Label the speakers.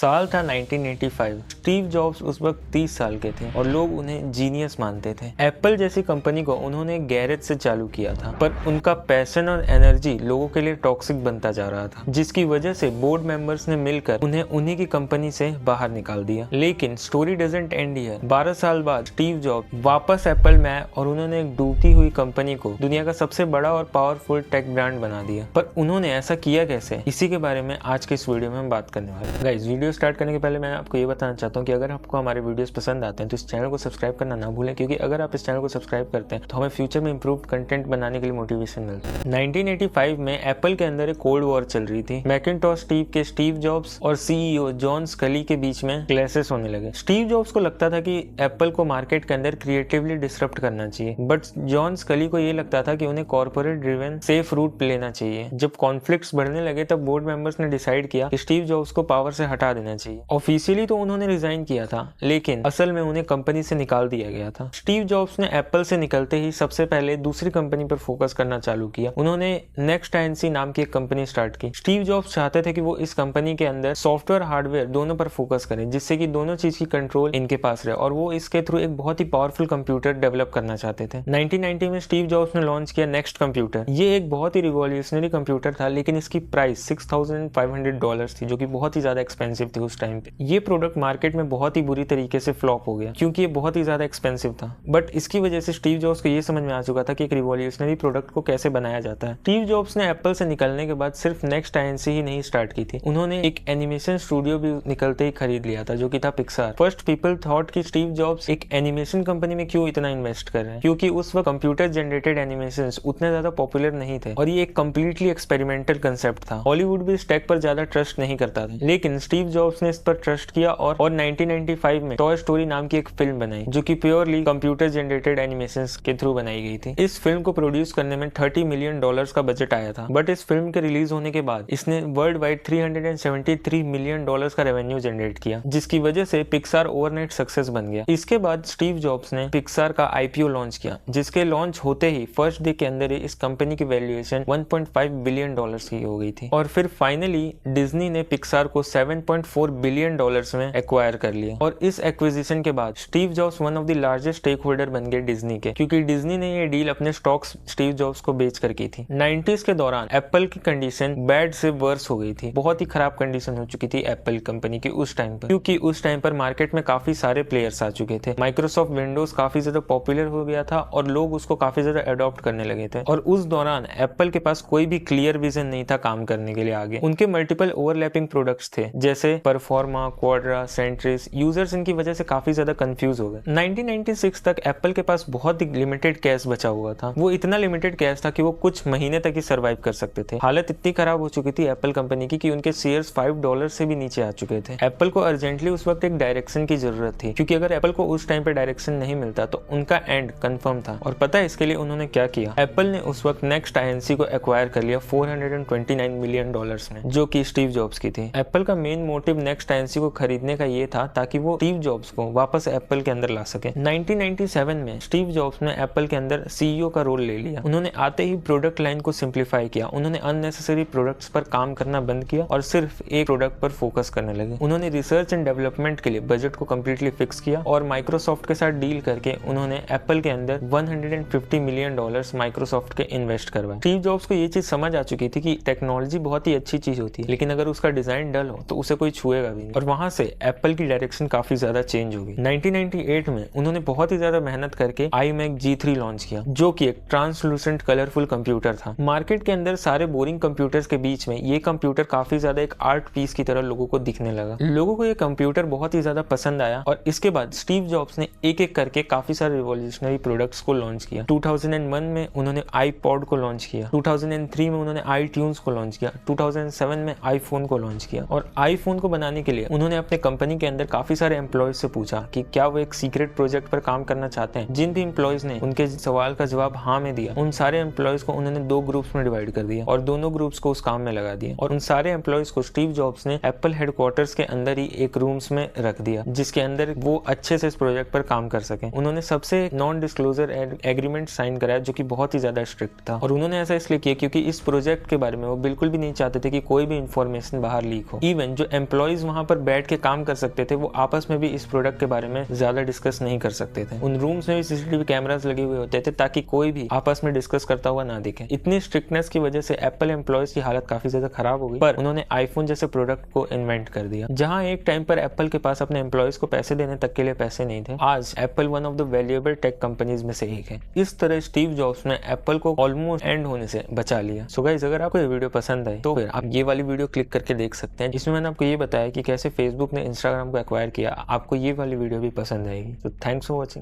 Speaker 1: साल था 1985। Steve jobs उस वक्त 30 साल के थे और लोग उन्हें जीनियस मानते थे। एप्पल जैसी कंपनी को उन्होंने गैरेज से चालू किया था, पर उनका पैशन और एनर्जी लोगों के लिए टॉक्सिक बनता जा रहा था, जिसकी वजह से बोर्ड मेंबर्स ने मिलकर उन्हें उन्हीं की कंपनी से बाहर निकाल दिया। लेकिन स्टोरी डजंट एंड हियर। 12 साल बाद स्टीव जॉब्स वापस एप्पल में आए और उन्होंने एक डूबती हुई कंपनी को दुनिया का सबसे बड़ा और पावरफुल टेक ब्रांड बना दिया। पर उन्होंने ऐसा किया कैसे, इसी के बारे में आज के इस वीडियो में हम बात करने वाले हैं। गाइस, वीडियो स्टार्ट करने के पहले मैं आपको ये बताना चाहता हूँ कि अगर आपको हमारे वीडियोस पसंद आते हैं तो इस चैनल को सब्सक्राइब करना ना भूलें, क्योंकि अगर आप इस चैनल को सब्सक्राइब करते हैं तो हमें फ्यूचर में इंप्रूव्ड कंटेंट बनाने के लिए मोटिवेशन मिलता है। 1985 में एप्पल के अंदर एक कोल्ड वॉर चल रही थी। मैकिंटॉश के स्टीव जॉब्स और सीईओ जॉन स्कली के बीच में क्लैशेस होने लगे। स्टीव जॉब्स को लगता था कि एप्पल को मार्केट के अंदर क्रिएटिवली डिसरप्ट करना चाहिए, बट जॉन स्कली को ये लगता था कि उन्हें कॉर्पोरेट ड्रिवन सेफ रूट लेना चाहिए। जब कॉन्फ्लिक्ट्स बढ़ने लगे तब बोर्ड मेंबर्स ने डिसाइड किया कि स्टीव जॉब्स को पावर से हटा देना चाहिए। ऑफिशियली तो उन्होंने रिजाइन किया था, लेकिन असल में उन्हें कंपनी से निकाल दिया गया था। स्टीव जॉब्स ने एप्पल से निकलते ही सबसे पहले दूसरी कंपनी पर फोकस करना चालू किया। उन्होंने नेक्स्ट आईएनसी नाम की एक कंपनी स्टार्ट की। स्टीव जॉब्स चाहते थे कि वो इस कंपनी के अंदर सॉफ्टवेयर हार्डवेयर दोनों पर फोकस करें, जिससे कि दोनों चीज की कंट्रोल इनके पास रहे, और वो इसके थ्रू एक बहुत ही पावरफुल कंप्यूटर डेवलप करना चाहते थे। 1990 में स्टीव जॉब्स ने लॉन्च किया नेक्स्ट कंप्यूटर। ये एक बहुत ही रिवॉल्यूशनरी कंप्यूटर था, लेकिन इसकी प्राइस $6,500 थी, जो कि बहुत ही ज्यादा एक्सपेंसिव थी उस टाइम पे। ये प्रोडक्ट मार्केट में बहुत ही बुरी तरीके से फ्लॉप हो गया, क्योंकि ये बहुत ही ज्यादा एक्सपेंसिव था। बट इसकी वजह से स्टीव जॉब्स को ये समझ में आ चुका था कि एक रिवॉल्यूशनरी प्रोडक्ट को कैसे बनाया जाता है। स्टीव जॉब्स ने एप्पल से निकलने के बाद सिर्फ नेक्स्ट आईएनसी ही नहीं स्टार्ट की थी, उन्होंने एक एनिमेशन स्टूडियो भी निकलते ही खरीद लिया था, जो कि था पिक्सार। फर्स्ट पीपल थॉट कि स्टीव जॉब्स एक एनिमेशन कंपनी में क्यों इतना इन्वेस्ट कर रहे हैं, क्योंकि उस वक्त कंप्यूटर जनरेटेड एनिमेशंस उतने ज्यादा पॉपुलर नहीं थे और ये एक कंप्लीटली एक्सपेरिमेंटल कंसेप्ट था। हॉलीवुड भी इस टेक पर ज्यादा ट्रस्ट नहीं करता था, लेकिन स्टीव जॉब्स ने इस पर ट्रस्ट किया और 1995 में टॉय स्टोरी नाम की एक फिल्म बनाई, जो कि प्योरली कंप्यूटर जनरेटेड एनिमेशंस के थ्रू बनाई गई थी। इस फिल्म को प्रोड्यूस करने में $30 मिलियन का बजट आया था, बट इस फिल्म के रिलीज होने के बाद इसने वर्ल्ड वाइड $373 मिलियन का रेवेन्यू जनरेट किया, जिसकी वजह से पिक्सार ओवरनाइट सक्सेस बन गया। इसके बाद स्टीव जॉब्स ने पिक्सार का आईपीओ लॉन्च किया, जिसके लॉन्च होते ही फर्स्ट डे के अंदर ही इस कंपनी की वैल्यूएशन $1.5 बिलियन की हो गई थी। और फिर फाइनली डिज्नी ने पिक्सार को $7.4 बिलियन में एक्वायर कर लिया। और इस एक्विजिशन के बाद Steve Jobs one of the largest stake holder बन गए डिज्नी के, क्योंकि डिज्नी ने ये डील अपने स्टॉक्स स्टीव जॉब्स को बेच कर की थी। 90s के दौरान एप्पल की कंडीशन बैड से वर्स हो गई थी। बहुत ही खराब कंडीशन हो चुकी थी एप्पल कंपनी की उस टाइम पर, क्योंकि उस टाइम पर मार्केट में काफी सारे प्लेयर्स आ चुके थे। माइक्रोसॉफ्ट विंडोज काफी ज्यादा पॉपुलर हो गया था और लोग उसको काफी ज्यादा अडॉप्ट करने लगे थे। और उस दौरान एप्पल के पास कोई भी क्लियर विजन नहीं था काम करने के लिए आगे। उनके मल्टीपल ओवरलैपिंग प्रोडक्ट्स थे, जैसे परफॉर्मा, क्वाड्रा, सेंट्रिस। यूजर्स इनकी वजह से काफी ज्यादा कंफ्यूज हो गए। 1996 तक एप्पल के पास बहुत ही लिमिटेड कैश बचा हुआ था। वो इतना लिमिटेड कैश था कि वो कुछ महीने तक ही सर्वाइव कर सकते थे। हालत इतनी खराब हो चुकी थी एप्पल कंपनी की कि उनके शेयर्स $5 से भी नीचे आ चुके थे। एप्पल को अर्जेंटली उस वक्त एक डायरेक्शन की जरूरत थी, क्योंकि अगर एप्पल को उस टाइम पे डायरेक्शन नहीं मिलता तो उनका एंड कंफर्म था। और पता है इसके लिए उन्होंने क्या किया? एप्पल ने उस वक्त नेक्स्ट आईएनसी को एक्वायर कर लिया $429 मिलियन में, जो कि स्टीव जॉब्स की थी। एप्पल का मेन मोटिव नेक्स्ट आईएनसी को खरीदने का ये था ताकि वो स्टीव जॉब्स को वापस एप्पल के अंदर ला सके। 1997 में स्टीव जॉब्स ने एप्पल के अंदर सीईओ का रोल ले लिया। उन्होंने आते ही प्रोडक्ट लाइन को सिंप्लीफाई किया। उन्होंने अननेसेसरी प्रोडक्ट्स पर काम करना बंद किया और सिर्फ एक प्रोडक्ट पर फोकस करने लगे। उन्होंने रिसर्च एंड डेवलपमेंट के लिए बजट को कंप्लीटली फिक्स किया और माइक्रोसॉफ्ट के साथ डील करके उन्होंने एप्पल के अंदर $150 मिलियन माइक्रोसॉफ्ट के इन्वेस्ट करवाए। स्टीव जॉब्स को ये चीज समझ आ चुकी थी कि टेक्नोलॉजी बहुत ही अच्छी चीज होती है, लेकिन अगर उसका डिजाइन डल हो तो उसे कोई छुएगा भी नहीं। और वहां से एप्पल की डायरेक्शन काफी ज्यादा चेंज हो गई। 1998 में उन्होंने बहुत ही ज्यादा मेहनत करके iMac G3 लॉन्च किया, जो कि एक ट्रांसलूसेंट कलरफुल कंप्यूटर था। मार्केट के अंदर सारे बोरिंग कंप्यूटर्स के बीच में ये कंप्यूटर काफी ज्यादा एक आर्ट पीस की तरह लोगों को दिखने लगा। लोगों को ये कंप्यूटर बहुत ही ज्यादा पसंद आया और इसके बाद स्टीव जॉब्स ने एक एक करके काफी सारे रिवॉल्यूशनरी प्रोडक्ट्स को लॉन्च किया। 2001 में उन्होंने iPod को लॉन्च किया। 2003 में उन्होंने iTunes को लॉन्च किया। 2007 में iPhone को लॉन्च किया। और iPhone को बनाने के लिए उन्होंने अपने कंपनी के अंदर काफी सारे एम्प्लॉयज से पूछा कि क्या वो एक सीक्रेट प्रोजेक्ट पर काम करना चाहते हैं। जिन भी एम्प्लॉयज ने उनके सवाल का जवाब हाँ में दिया, उन सारे एम्प्लॉयज को उन्होंने 2 ग्रुप्स में डिवाइड कर दिया और दोनों ग्रुप्स को उस काम में लगा दिया। और उन सारे एम्प्लॉयज को स्टीव जॉब्स ने एप्पल हेडक्वार्टर्स के अंदर ही एक रूम्स में रख दिया, जिसके अंदर वो अच्छे से इस प्रोजेक्ट पर काम कर सके। उन्होंने सबसे नॉन डिस्क्लोजर एग्रीमेंट साइन कराया, जो कि बहुत ही ज्यादा स्ट्रिक्ट था। और उन्होंने ऐसा इसलिए किया क्योंकि इस प्रोजेक्ट के बारे में वो बिल्कुल भी नहीं चाहते थे कि कोई भी इंफॉर्मेशन बाहर लीक हो। इवन जो एम्प्लॉयज वहां पर बैठ के काम कर सकते थे वो आपस में भी इस प्रोडक्ट के बारे में ज्यादा डिस्कस नहीं कर सकते थे। उन रूम्स में भी सीसीटीवी कैमरास लगे हुए होते थे ताकि कोई भी आपस में डिस्कस करता हुआ ना दिखे। इतनी स्ट्रिक्टनेस की वजह से एप्पल एम्प्लॉयज की हालत काफी ज्यादा खराब हो गई, पर उन्होंने आईफोन जैसे प्रोडक्ट को इन्वेंट कर दिया। जहां एक टाइम पर एप्पल के पास अपने एम्प्लॉयज को पैसे देने तक के लिए पैसे नहीं थे, आज Apple one of the valuable tech companies में से एक है। इस तरह स्टीव जॉब्स ने एप्पल को ऑलमोस्ट एंड होने से बचा लिया। सो गाइस, अगर आपको ये वीडियो पसंद आई तो फिर आप ये वाली वीडियो क्लिक करके देख सकते हैं। इसमें मैंने आपको ये बताया कि कैसे फेसबुक ने इंस्टाग्राम को एक्वायर किया। आपको ये वाली वीडियो भी पसंद आएगी। तो थैंक्स फॉर वॉचिंग।